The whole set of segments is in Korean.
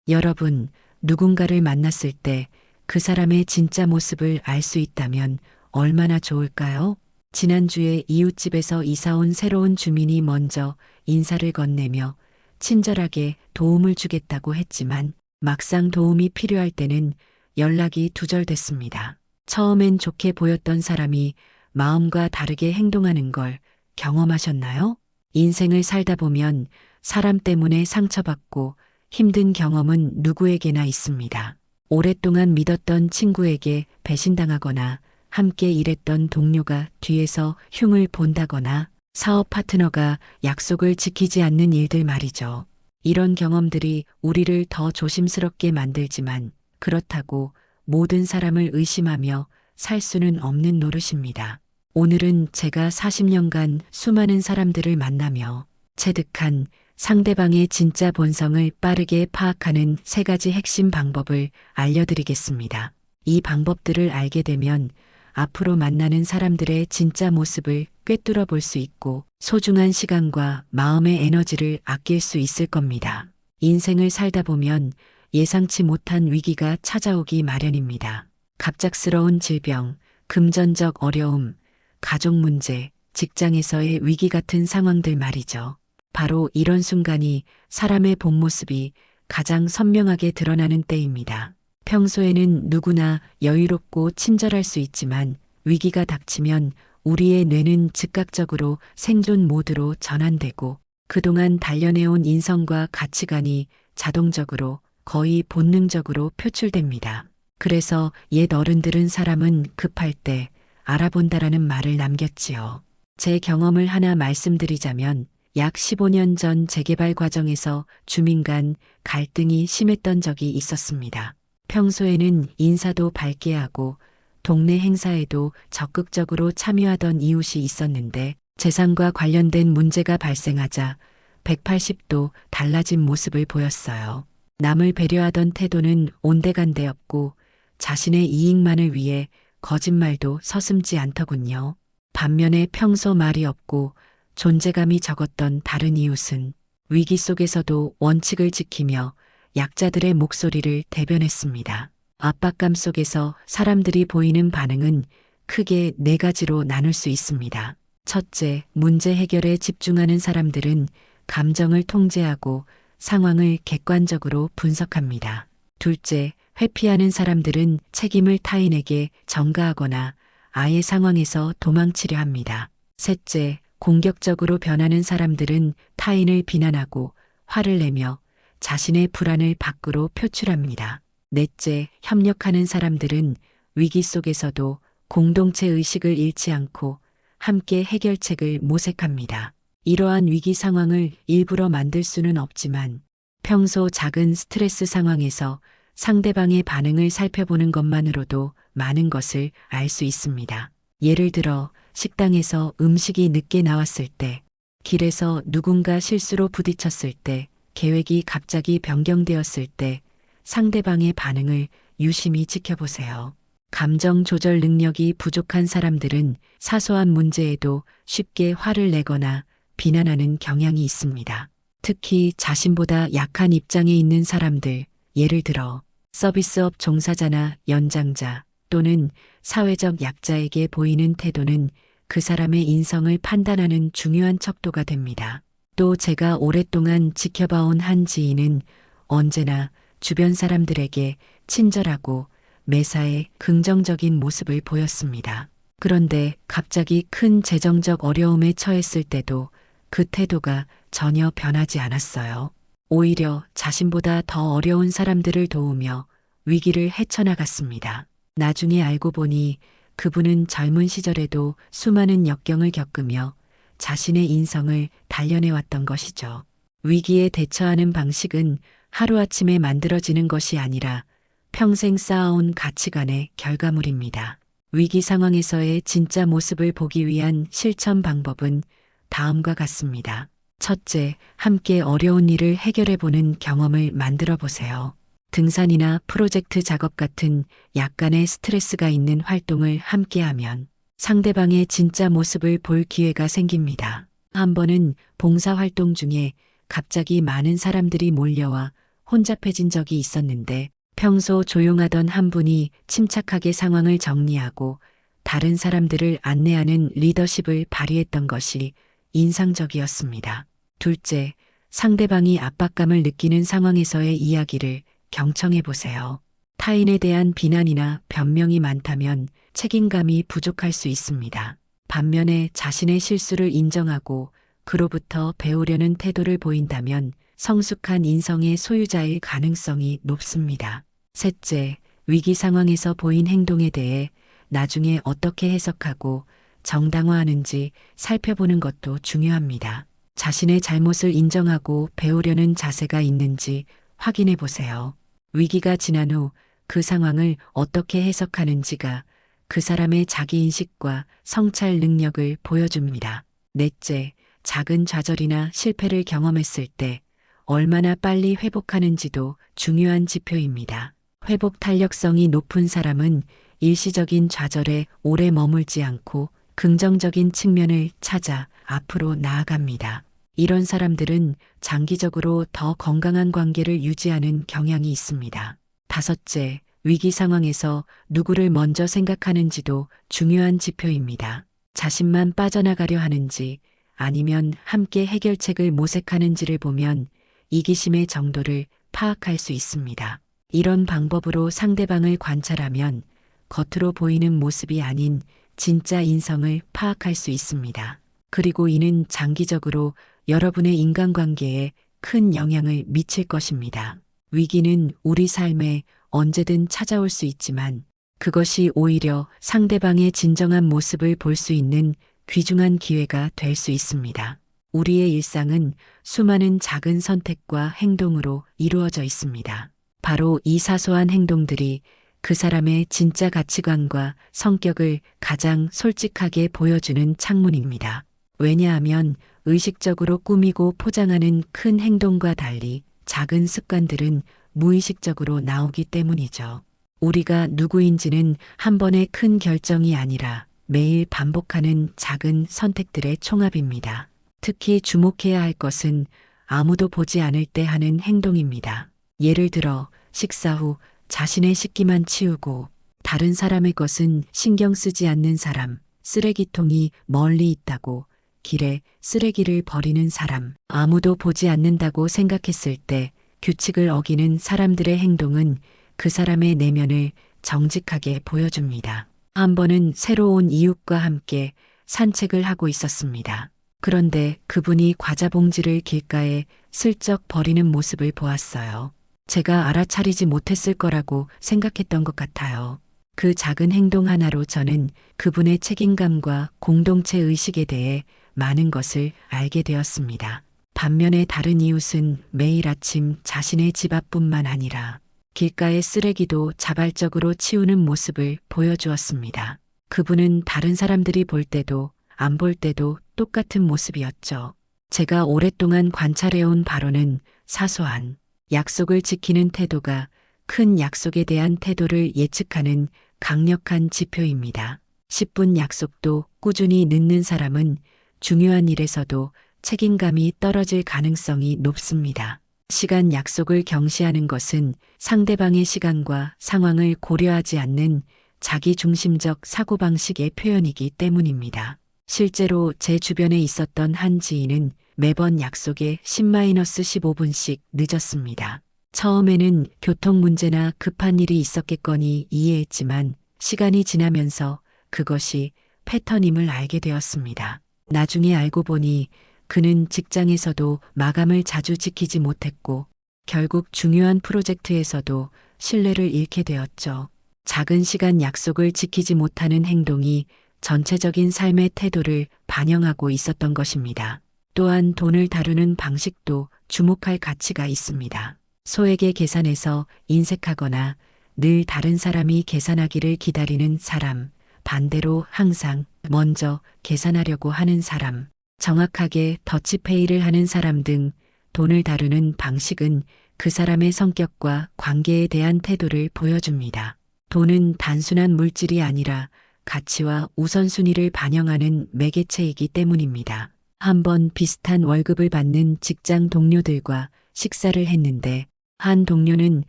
여러분, 누군가를 만났을 때 그 사람의 진짜 모습을 알 수 있다면 얼마나 좋을까요? 지난주에 이웃집에서 이사온 새로운 주민이 먼저 인사를 건네며 친절하게 도움을 주겠다고 했지만 막상 도움이 필요할 때는 연락이 두절됐습니다. 처음엔 좋게 보였던 사람이 마음과 다르게 행동하는 걸 경험하셨나요? 인생을 살다 보면 사람 때문에 상처받고 힘든 경험은 누구에게나 있습니다. 오랫동안 믿었던 친구에게 배신당하거나 함께 일했던 동료가 뒤에서 흉을 본다거나 사업 파트너가 약속을 지키지 않는 일들 말이죠. 이런 경험들이 우리를 더 조심스럽게 만들지만 그렇다고 모든 사람을 의심하며 살 수는 없는 노릇입니다. 오늘은 제가 40년간 수많은 사람들을 만나며 체득한 상대방의 진짜 본성을 빠르게 파악하는 3가지 핵심 방법을 알려드리겠습니다. 이 방법들을 알게 되면 앞으로 만나는 사람들의 진짜 모습을 꿰뚫어 볼 수 있고 소중한 시간과 마음의 에너지를 아낄 수 있을 겁니다. 인생을 살다 보면 예상치 못한 위기가 찾아오기 마련입니다. 갑작스러운 질병, 금전적 어려움, 가족 문제, 직장에서의 위기 같은 상황들 말이죠. 바로 이런 순간이 사람의 본 모습이 가장 선명하게 드러나는 때입니다. 평소에는 누구나 여유롭고 친절할 수 있지만 위기가 닥치면 우리의 뇌는 즉각적으로 생존 모드로 전환되고 그동안 단련해온 인성과 가치관이 자동적으로 거의 본능적으로 표출됩니다. 그래서 옛 어른들은 사람은 급할 때 알아본다라는 말을 남겼지요. 제 경험을 하나 말씀드리자면 약 15년 전 재개발 과정에서 주민 간 갈등이 심했던 적이 있었습니다. 평소에는 인사도 밝게 하고 동네 행사에도 적극적으로 참여하던 이웃이 있었는데 재산과 관련된 문제가 발생하자 180도 달라진 모습을 보였어요. 남을 배려하던 태도는 온데간데없고 자신의 이익만을 위해 거짓말도 서슴지 않더군요. 반면에 평소 말이 없고 존재감이 적었던 다른 이웃은 위기 속에서도 원칙을 지키며 약자들의 목소리를 대변했습니다. 압박감 속에서 사람들이 보이는 반응은 크게 4가지로 나눌 수 있습니다. 첫째, 문제 해결에 집중하는 사람들은 감정을 통제하고 상황을 객관적으로 분석합니다. 둘째, 회피하는 사람들은 책임을 타인에게 전가하거나 아예 상황에서 도망치려 합니다. 셋째, 공격적으로 변하는 사람들은 타인을 비난하고 화를 내며 자신의 불안을 밖으로 표출합니다. 넷째, 협력하는 사람들은 위기 속에서도 공동체 의식을 잃지 않고 함께 해결책을 모색합니다. 이러한 위기 상황을 일부러 만들 수는 없지만 평소 작은 스트레스 상황에서 상대방의 반응을 살펴보는 것만으로도 많은 것을 알 수 있습니다. 예를 들어 식당에서 음식이 늦게 나왔을 때, 길에서 누군가 실수로 부딪혔을 때, 계획이 갑자기 변경되었을 때 상대방의 반응을 유심히 지켜보세요. 감정 조절 능력이 부족한 사람들은 사소한 문제에도 쉽게 화를 내거나 비난하는 경향이 있습니다. 특히 자신보다 약한 입장에 있는 사람들, 예를 들어 서비스업 종사자나 연장자 또는 사회적 약자에게 보이는 태도는 그 사람의 인성을 판단하는 중요한 척도가 됩니다. 또 제가 오랫동안 지켜봐온 한 지인은 언제나 주변 사람들에게 친절하고 매사에 긍정적인 모습을 보였습니다. 그런데 갑자기 큰 재정적 어려움에 처했을 때도 그 태도가 전혀 변하지 않았어요. 오히려 자신보다 더 어려운 사람들을 도우며 위기를 헤쳐나갔습니다. 나중에 알고 보니 그분은 젊은 시절에도 수많은 역경을 겪으며 자신의 인성을 단련해왔던 것이죠. 위기에 대처하는 방식은 하루아침에 만들어지는 것이 아니라 평생 쌓아온 가치관의 결과물입니다. 위기 상황에서의 진짜 모습을 보기 위한 실천 방법은 다음과 같습니다. 첫째, 함께 어려운 일을 해결해보는 경험을 만들어 보세요. 등산이나 프로젝트 작업 같은 약간의 스트레스가 있는 활동을 함께하면 상대방의 진짜 모습을 볼 기회가 생깁니다. 한 번은 봉사활동 중에 갑자기 많은 사람들이 몰려와 혼잡해진 적이 있었는데 평소 조용하던 한 분이 침착하게 상황을 정리하고 다른 사람들을 안내하는 리더십을 발휘했던 것이 인상적이었습니다. 둘째, 상대방이 압박감을 느끼는 상황에서의 이야기를 경청해 보세요. 타인에 대한 비난이나 변명이 많다면 책임감이 부족할 수 있습니다. 반면에 자신의 실수를 인정하고 그로부터 배우려는 태도를 보인다면 성숙한 인성의 소유자일 가능성이 높습니다. 셋째, 위기 상황에서 보인 행동에 대해 나중에 어떻게 해석하고 정당화하는지 살펴보는 것도 중요합니다. 자신의 잘못을 인정하고 배우려는 자세가 있는지 확인해 보세요. 위기가 지난 후 그 상황을 어떻게 해석하는지가 그 사람의 자기인식과 성찰 능력을 보여줍니다. 넷째, 작은 좌절이나 실패를 경험했을 때 얼마나 빨리 회복하는지도 중요한 지표입니다. 회복 탄력성이 높은 사람은 일시적인 좌절에 오래 머물지 않고 긍정적인 측면을 찾아 앞으로 나아갑니다. 이런 사람들은 장기적으로 더 건강한 관계를 유지하는 경향이 있습니다. 다섯째, 위기 상황에서 누구를 먼저 생각하는지도 중요한 지표입니다. 자신만 빠져나가려 하는지 아니면 함께 해결책을 모색하는지를 보면 이기심의 정도를 파악할 수 있습니다. 이런 방법으로 상대방을 관찰하면 겉으로 보이는 모습이 아닌 진짜 인성을 파악할 수 있습니다. 그리고 이는 장기적으로 여러분의 인간관계에 큰 영향을 미칠 것입니다. 위기는 우리 삶에 언제든 찾아올 수 있지만 그것이 오히려 상대방의 진정한 모습을 볼 수 있는 귀중한 기회가 될 수 있습니다. 우리의 일상은 수많은 작은 선택과 행동으로 이루어져 있습니다. 바로 이 사소한 행동들이 그 사람의 진짜 가치관과 성격을 가장 솔직하게 보여주는 창문입니다. 왜냐하면 의식적으로 꾸미고 포장하는 큰 행동과 달리 작은 습관들은 무의식적으로 나오기 때문이죠. 우리가 누구인지는 한 번의 큰 결정이 아니라 매일 반복하는 작은 선택들의 총합입니다. 특히 주목해야 할 것은 아무도 보지 않을 때 하는 행동입니다. 예를 들어 식사 후 자신의 식기만 치우고 다른 사람의 것은 신경 쓰지 않는 사람, 쓰레기통이 멀리 있다고 길에 쓰레기를 버리는 사람, 아무도 보지 않는다고 생각했을 때 규칙을 어기는 사람들의 행동은 그 사람의 내면을 정직하게 보여줍니다. 한 번은 새로 온 이웃과 함께 산책을 하고 있었습니다. 그런데 그분이 과자 봉지를 길가에 슬쩍 버리는 모습을 보았어요. 제가 알아차리지 못했을 거라고 생각했던 것 같아요. 그 작은 행동 하나로 저는 그분의 책임감과 공동체 의식에 대해 많은 것을 알게 되었습니다. 반면에 다른 이웃은 매일 아침 자신의 집 앞뿐만 아니라 길가의 쓰레기도 자발적으로 치우는 모습을 보여주었습니다. 그분은 다른 사람들이 볼 때도 안 볼 때도 똑같은 모습이었죠. 제가 오랫동안 관찰해온 바로는 사소한 약속을 지키는 태도가 큰 약속에 대한 태도를 예측하는 강력한 지표입니다. 10분 약속도 꾸준히 늦는 사람은 중요한 일에서도 책임감이 떨어질 가능성이 높습니다. 시간 약속을 경시하는 것은 상대방의 시간과 상황을 고려하지 않는 자기중심적 사고방식의 표현이기 때문입니다. 실제로 제 주변에 있었던 한 지인은 매번 약속에 10-15분씩 늦었습니다. 처음에는 교통 문제나 급한 일이 있었겠거니 이해했지만 시간이 지나면서 그것이 패턴임을 알게 되었습니다. 나중에 알고 보니 그는 직장에서도 마감을 자주 지키지 못했고 결국 중요한 프로젝트에서도 신뢰를 잃게 되었죠. 작은 시간 약속을 지키지 못하는 행동이 전체적인 삶의 태도를 반영하고 있었던 것입니다. 또한 돈을 다루는 방식도 주목할 가치가 있습니다. 소액의 계산에서 인색하거나 늘 다른 사람이 계산하기를 기다리는 사람, 반대로 항상 먼저 계산하려고 하는 사람, 정확하게 더치페이를 하는 사람 등 돈을 다루는 방식은 그 사람의 성격과 관계에 대한 태도를 보여줍니다. 돈은 단순한 물질이 아니라 가치와 우선순위를 반영하는 매개체이기 때문입니다. 한번 비슷한 월급을 받는 직장 동료들과 식사를 했는데 한 동료는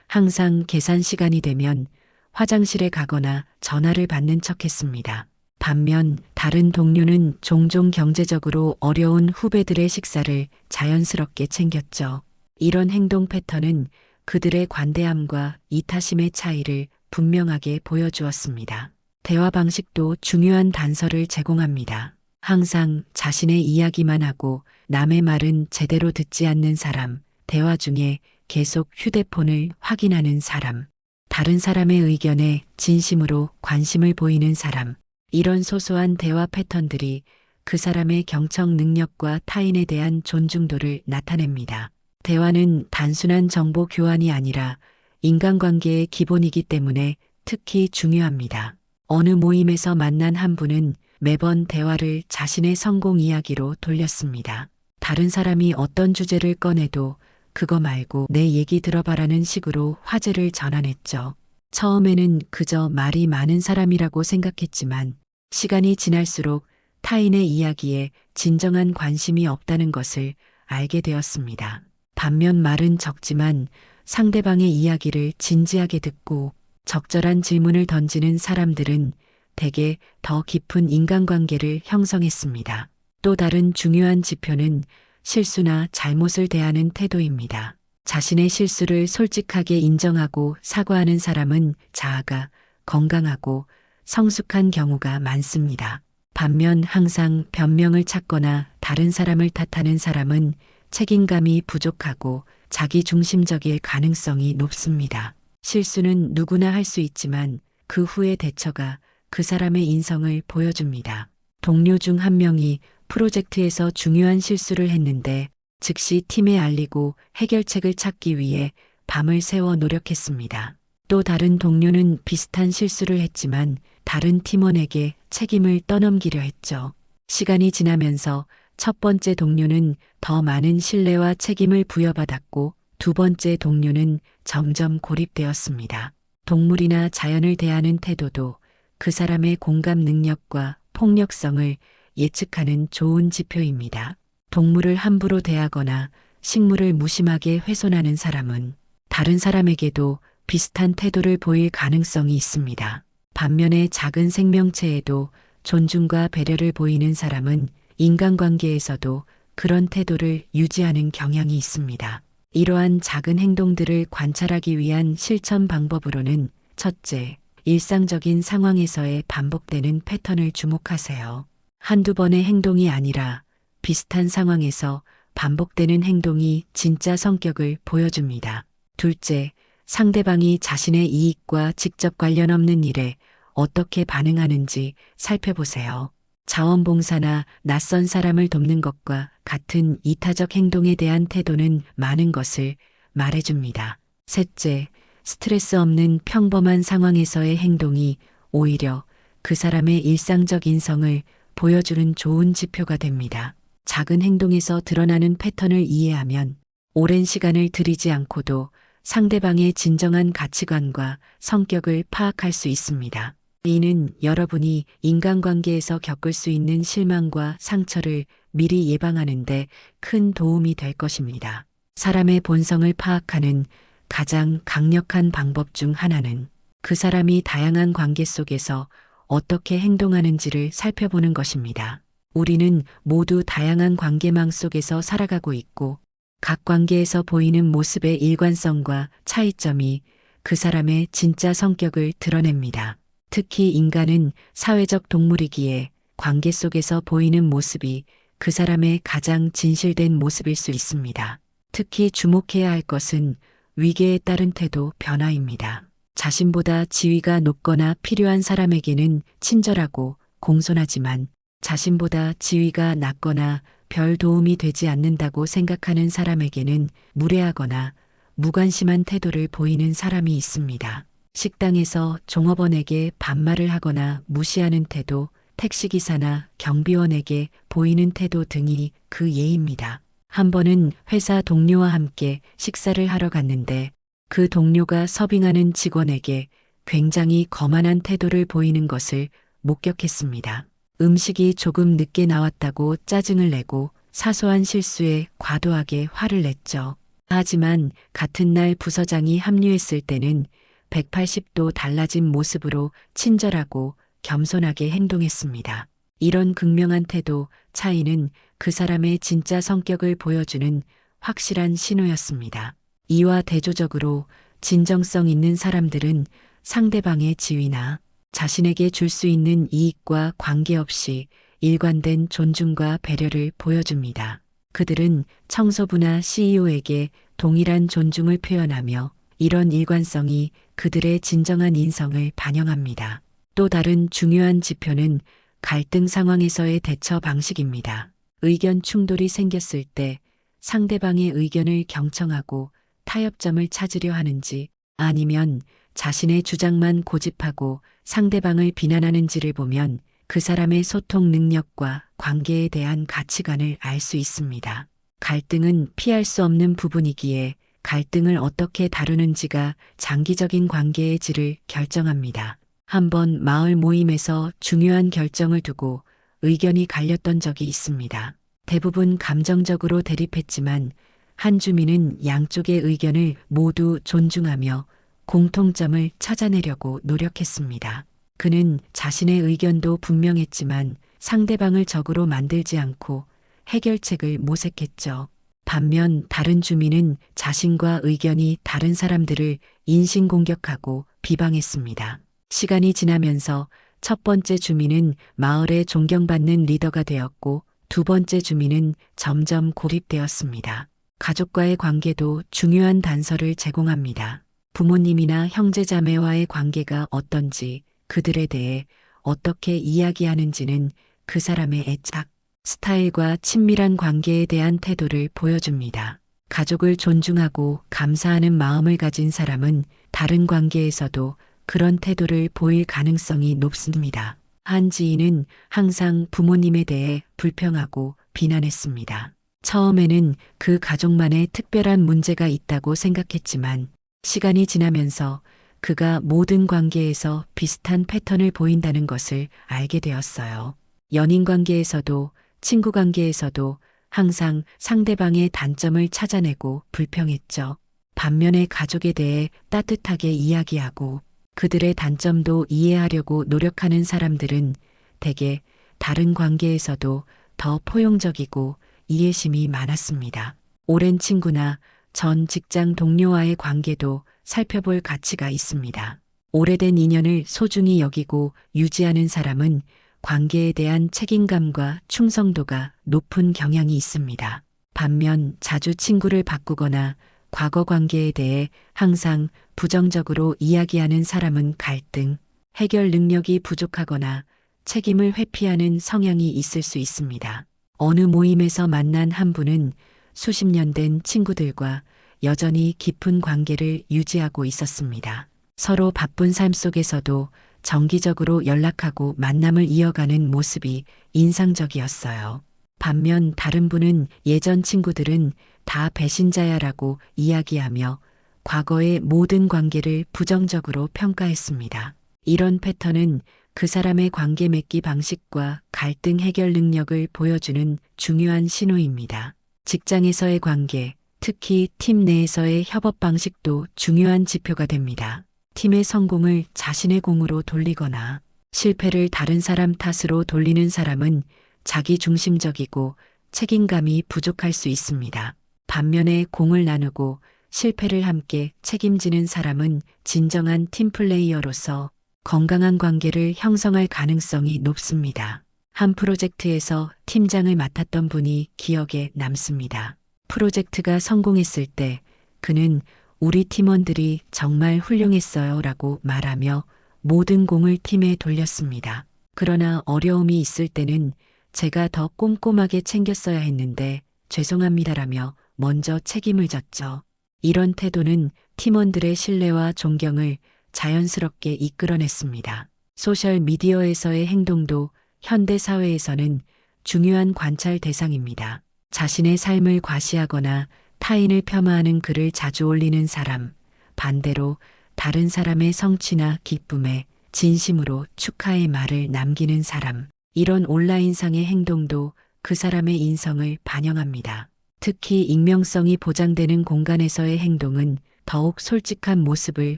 항상 계산 시간이 되면 화장실에 가거나 전화를 받는 척했습니다. 반면 다른 동료는 종종 경제적으로 어려운 후배들의 식사를 자연스럽게 챙겼죠. 이런 행동 패턴은 그들의 관대함과 이타심의 차이를 분명하게 보여주었습니다. 대화 방식도 중요한 단서를 제공합니다. 항상 자신의 이야기만 하고 남의 말은 제대로 듣지 않는 사람, 대화 중에 계속 휴대폰을 확인하는 사람, 다른 사람의 의견에 진심으로 관심을 보이는 사람, 이런 소소한 대화 패턴들이 그 사람의 경청 능력과 타인에 대한 존중도를 나타냅니다. 대화는 단순한 정보 교환이 아니라 인간관계의 기본이기 때문에 특히 중요합니다. 어느 모임에서 만난 한 분은 매번 대화를 자신의 성공 이야기로 돌렸습니다. 다른 사람이 어떤 주제를 꺼내도 그거 말고 내 얘기 들어봐라는 식으로 화제를 전환했죠. 처음에는 그저 말이 많은 사람이라고 생각했지만 시간이 지날수록 타인의 이야기에 진정한 관심이 없다는 것을 알게 되었습니다. 반면 말은 적지만 상대방의 이야기를 진지하게 듣고 적절한 질문을 던지는 사람들은 대개 더 깊은 인간관계를 형성했습니다. 또 다른 중요한 지표는 실수나 잘못을 대하는 태도입니다. 자신의 실수를 솔직하게 인정하고 사과하는 사람은 자아가 건강하고 성숙한 경우가 많습니다. 반면 항상 변명을 찾거나 다른 사람을 탓하는 사람은 책임감이 부족하고 자기중심적일 가능성이 높습니다. 실수는 누구나 할 수 있지만 그 후의 대처가 그 사람의 인성을 보여줍니다. 동료 중 한 명이 프로젝트에서 중요한 실수를 했는데 즉시 팀에 알리고 해결책을 찾기 위해 밤을 새워 노력했습니다. 또 다른 동료는 비슷한 실수를 했지만 다른 팀원에게 책임을 떠넘기려 했죠. 시간이 지나면서 첫 번째 동료는 더 많은 신뢰와 책임을 부여받았고 두 번째 동료는 점점 고립되었습니다. 동물이나 자연을 대하는 태도도 그 사람의 공감 능력과 폭력성을 예측하는 좋은 지표입니다. 동물을 함부로 대하거나 식물을 무심하게 훼손하는 사람은 다른 사람에게도 비슷한 태도를 보일 가능성이 있습니다. 반면에 작은 생명체에도 존중과 배려를 보이는 사람은 인간관계에서도 그런 태도를 유지하는 경향이 있습니다. 이러한 작은 행동들을 관찰하기 위한 실천 방법으로는 첫째, 일상적인 상황에서의 반복되는 패턴을 주목하세요. 한두 번의 행동이 아니라 비슷한 상황에서 반복되는 행동이 진짜 성격을 보여줍니다. 둘째, 상대방이 자신의 이익과 직접 관련 없는 일에 어떻게 반응하는지 살펴보세요. 자원봉사나 낯선 사람을 돕는 것과 같은 이타적 행동에 대한 태도는 많은 것을 말해줍니다. 셋째, 스트레스 없는 평범한 상황에서의 행동이 오히려 그 사람의 일상적 인성을 보여주는 좋은 지표가 됩니다. 작은 행동에서 드러나는 패턴을 이해하면 오랜 시간을 들이지 않고도 상대방의 진정한 가치관과 성격을 파악할 수 있습니다. 이는 여러분이 인간관계에서 겪을 수 있는 실망과 상처를 미리 예방하는 데 큰 도움이 될 것입니다. 사람의 본성을 파악하는 가장 강력한 방법 중 하나는 그 사람이 다양한 관계 속에서 어떻게 행동하는지를 살펴보는 것입니다. 우리는 모두 다양한 관계망 속에서 살아가고 있고 각 관계에서 보이는 모습의 일관성과 차이점이 그 사람의 진짜 성격을 드러냅니다. 특히 인간은 사회적 동물이기에 관계 속에서 보이는 모습이 그 사람의 가장 진실된 모습일 수 있습니다. 특히 주목해야 할 것은 위계에 따른 태도 변화입니다. 자신보다 지위가 높거나 필요한 사람에게는 친절하고 공손하지만 자신보다 지위가 낮거나 별 도움이 되지 않는다고 생각하는 사람에게는 무례하거나 무관심한 태도를 보이는 사람이 있습니다. 식당에서 종업원에게 반말을 하거나 무시하는 태도, 택시기사나 경비원에게 보이는 태도 등이 그 예입니다. 한 번은 회사 동료와 함께 식사를 하러 갔는데 그 동료가 서빙하는 직원에게 굉장히 거만한 태도를 보이는 것을 목격했습니다. 음식이 조금 늦게 나왔다고 짜증을 내고 사소한 실수에 과도하게 화를 냈죠. 하지만 같은 날 부서장이 합류했을 때는 180도 달라진 모습으로 친절하고 겸손하게 행동했습니다. 이런 극명한 태도 차이는 그 사람의 진짜 성격을 보여주는 확실한 신호였습니다. 이와 대조적으로 진정성 있는 사람들은 상대방의 지위나 자신에게 줄 수 있는 이익과 관계없이 일관된 존중과 배려를 보여줍니다. 그들은 청소부나 CEO에게 동일한 존중을 표현하며 이런 일관성이 그들의 진정한 인성을 반영합니다. 또 다른 중요한 지표는 갈등 상황에서의 대처 방식입니다. 의견 충돌이 생겼을 때 상대방의 의견을 경청하고 타협점을 찾으려 하는지 아니면 자신의 주장만 고집하고 상대방을 비난하는지를 보면 그 사람의 소통 능력과 관계에 대한 가치관을 알 수 있습니다. 갈등은 피할 수 없는 부분이기에 갈등을 어떻게 다루는지가 장기적인 관계의 질을 결정합니다. 한번 마을 모임에서 중요한 결정을 두고 의견이 갈렸던 적이 있습니다. 대부분 감정적으로 대립했지만 한 주민은 양쪽의 의견을 모두 존중하며 공통점을 찾아내려고 노력했습니다. 그는 자신의 의견도 분명했지만 상대방을 적으로 만들지 않고 해결책을 모색했죠. 반면 다른 주민은 자신과 의견이 다른 사람들을 인신공격하고 비방했습니다. 시간이 지나면서 첫 번째 주민은 마을에 존경받는 리더가 되었고 두 번째 주민은 점점 고립되었습니다. 가족과의 관계도 중요한 단서를 제공합니다. 부모님이나 형제자매와의 관계가 어떤지, 그들에 대해 어떻게 이야기하는지는 그 사람의 애착, 스타일과 친밀한 관계에 대한 태도를 보여줍니다. 가족을 존중하고 감사하는 마음을 가진 사람은 다른 관계에서도 그런 태도를 보일 가능성이 높습니다. 한 지인은 항상 부모님에 대해 불평하고 비난했습니다. 처음에는 그 가족만의 특별한 문제가 있다고 생각했지만 시간이 지나면서 그가 모든 관계에서 비슷한 패턴을 보인다는 것을 알게 되었어요. 연인 관계에서도 친구 관계에서도 항상 상대방의 단점을 찾아내고 불평했죠. 반면에 가족에 대해 따뜻하게 이야기하고 그들의 단점도 이해하려고 노력하는 사람들은 대개 다른 관계에서도 더 포용적이고 이해심이 많았습니다. 오랜 친구나 전 직장 동료와의 관계도 살펴볼 가치가 있습니다. 오래된 인연을 소중히 여기고 유지하는 사람은 관계에 대한 책임감과 충성도가 높은 경향이 있습니다. 반면 자주 친구를 바꾸거나 과거 관계에 대해 항상 부정적으로 이야기하는 사람은 갈등, 해결 능력이 부족하거나 책임을 회피하는 성향이 있을 수 있습니다. 어느 모임에서 만난 한 분은 수십 년 된 친구들과 여전히 깊은 관계를 유지하고 있었습니다. 서로 바쁜 삶 속에서도 정기적으로 연락하고 만남을 이어가는 모습이 인상적이었어요. 반면 다른 분은 예전 친구들은 다 배신자야라고 이야기하며 과거의 모든 관계를 부정적으로 평가했습니다. 이런 패턴은 그 사람의 관계 맺기 방식과 갈등 해결 능력을 보여주는 중요한 신호입니다. 직장에서의 관계, 특히 팀 내에서의 협업 방식도 중요한 지표가 됩니다. 팀의 성공을 자신의 공으로 돌리거나 실패를 다른 사람 탓으로 돌리는 사람은 자기 중심적이고 책임감이 부족할 수 있습니다. 반면에 공을 나누고 실패를 함께 책임지는 사람은 진정한 팀플레이어로서 건강한 관계를 형성할 가능성이 높습니다. 한 프로젝트에서 팀장을 맡았던 분이 기억에 남습니다. 프로젝트가 성공했을 때 그는 우리 팀원들이 정말 훌륭했어요 라고 말하며 모든 공을 팀에 돌렸습니다. 그러나 어려움이 있을 때는 제가 더 꼼꼼하게 챙겼어야 했는데 죄송합니다라며 먼저 책임을 졌죠. 이런 태도는 팀원들의 신뢰와 존경을 자연스럽게 이끌어냈습니다. 소셜미디어에서의 행동도 현대 사회에서는 중요한 관찰 대상입니다. 자신의 삶을 과시하거나 타인을 폄하하는 글을 자주 올리는 사람, 반대로 다른 사람의 성취나 기쁨에 진심으로 축하의 말을 남기는 사람, 이런 온라인상의 행동도 그 사람의 인성을 반영합니다. 특히 익명성이 보장되는 공간에서의 행동은 더욱 솔직한 모습을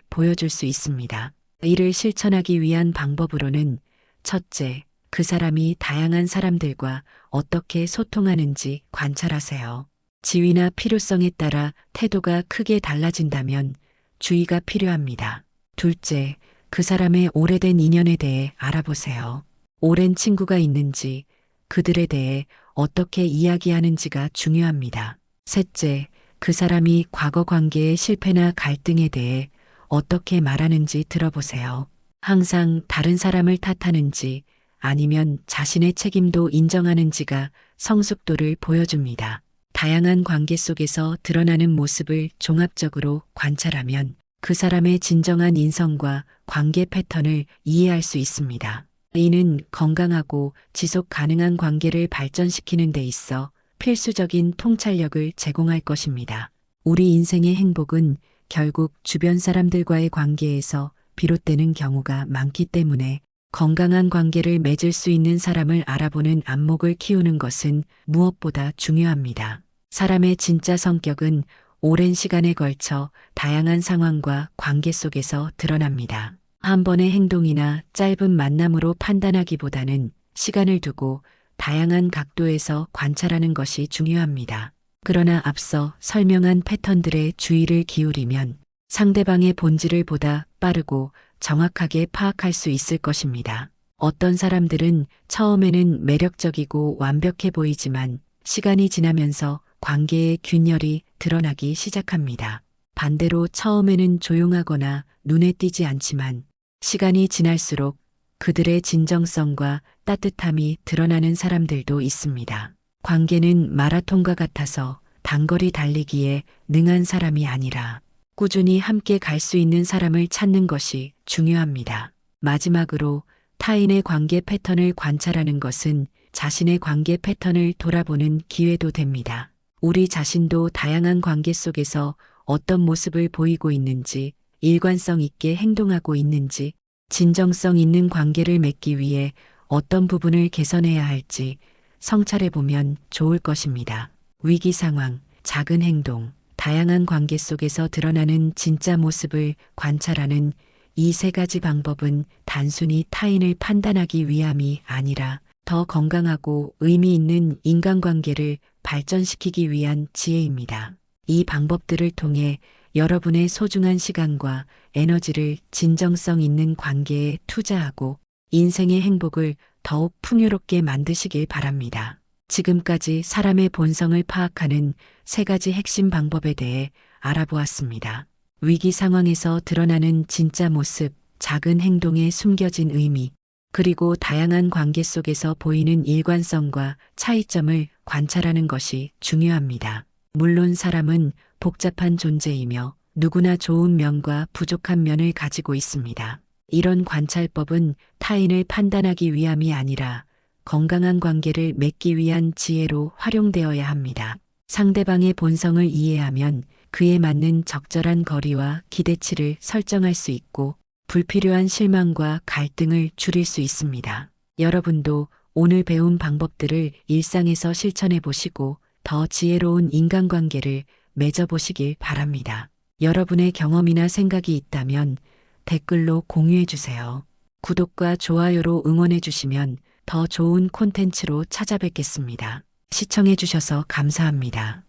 보여줄 수 있습니다. 이를 실천하기 위한 방법으로는 첫째, 그 사람이 다양한 사람들과 어떻게 소통하는지 관찰하세요. 지위나 필요성에 따라 태도가 크게 달라진다면 주의가 필요합니다. 둘째, 그 사람의 오래된 인연에 대해 알아보세요. 오랜 친구가 있는지, 그들에 대해 어떻게 이야기하는지가 중요합니다. 셋째, 그 사람이 과거 관계의 실패나 갈등에 대해 어떻게 말하는지 들어보세요. 항상 다른 사람을 탓하는지 아니면 자신의 책임도 인정하는지가 성숙도를 보여줍니다. 다양한 관계 속에서 드러나는 모습을 종합적으로 관찰하면 그 사람의 진정한 인성과 관계 패턴을 이해할 수 있습니다. 이는 건강하고 지속 가능한 관계를 발전시키는 데 있어 필수적인 통찰력을 제공할 것입니다. 우리 인생의 행복은 결국 주변 사람들과의 관계에서 비롯되는 경우가 많기 때문에 건강한 관계를 맺을 수 있는 사람을 알아보는 안목을 키우는 것은 무엇보다 중요합니다. 사람의 진짜 성격은 오랜 시간에 걸쳐 다양한 상황과 관계 속에서 드러납니다. 한 번의 행동이나 짧은 만남으로 판단하기보다는 시간을 두고 다양한 각도에서 관찰하는 것이 중요합니다. 그러나 앞서 설명한 패턴들에 주의를 기울이면 상대방의 본질을 보다 빠르고 정확하게 파악할 수 있을 것입니다. 어떤 사람들은 처음에는 매력적이고 완벽해 보이지만 시간이 지나면서 관계의 균열이 드러나기 시작합니다. 반대로 처음에는 조용하거나 눈에 띄지 않지만 시간이 지날수록 그들의 진정성과 따뜻함이 드러나는 사람들도 있습니다. 관계는 마라톤과 같아서 단거리 달리기에 능한 사람이 아니라 꾸준히 함께 갈 수 있는 사람을 찾는 것이 중요합니다. 마지막으로 타인의 관계 패턴을 관찰하는 것은 자신의 관계 패턴을 돌아보는 기회도 됩니다. 우리 자신도 다양한 관계 속에서 어떤 모습을 보이고 있는지, 일관성 있게 행동하고 있는지, 진정성 있는 관계를 맺기 위해 어떤 부분을 개선해야 할지 성찰해 보면 좋을 것입니다. 위기 상황, 작은 행동, 다양한 관계 속에서 드러나는 진짜 모습을 관찰하는 이 세 가지 방법은 단순히 타인을 판단하기 위함이 아니라 더 건강하고 의미 있는 인간관계를 발전시키기 위한 지혜입니다. 이 방법들을 통해 여러분의 소중한 시간과 에너지를 진정성 있는 관계에 투자하고 인생의 행복을 더욱 풍요롭게 만드시길 바랍니다. 지금까지 사람의 본성을 파악하는 세 가지 핵심 방법에 대해 알아보았습니다. 위기 상황에서 드러나는 진짜 모습, 작은 행동에 숨겨진 의미, 그리고 다양한 관계 속에서 보이는 일관성과 차이점을 관찰하는 것이 중요합니다. 물론 사람은 복잡한 존재이며 누구나 좋은 면과 부족한 면을 가지고 있습니다. 이런 관찰법은 타인을 판단하기 위함이 아니라 건강한 관계를 맺기 위한 지혜로 활용되어야 합니다. 상대방의 본성을 이해하면 그에 맞는 적절한 거리와 기대치를 설정할 수 있고 불필요한 실망과 갈등을 줄일 수 있습니다. 여러분도 오늘 배운 방법들을 일상에서 실천해 보시고 더 지혜로운 인간관계를 맺어보시길 바랍니다. 여러분의 경험이나 생각이 있다면 댓글로 공유해 주세요. 구독과 좋아요로 응원해 주시면 더 좋은 콘텐츠로 찾아뵙겠습니다. 시청해 주셔서 감사합니다.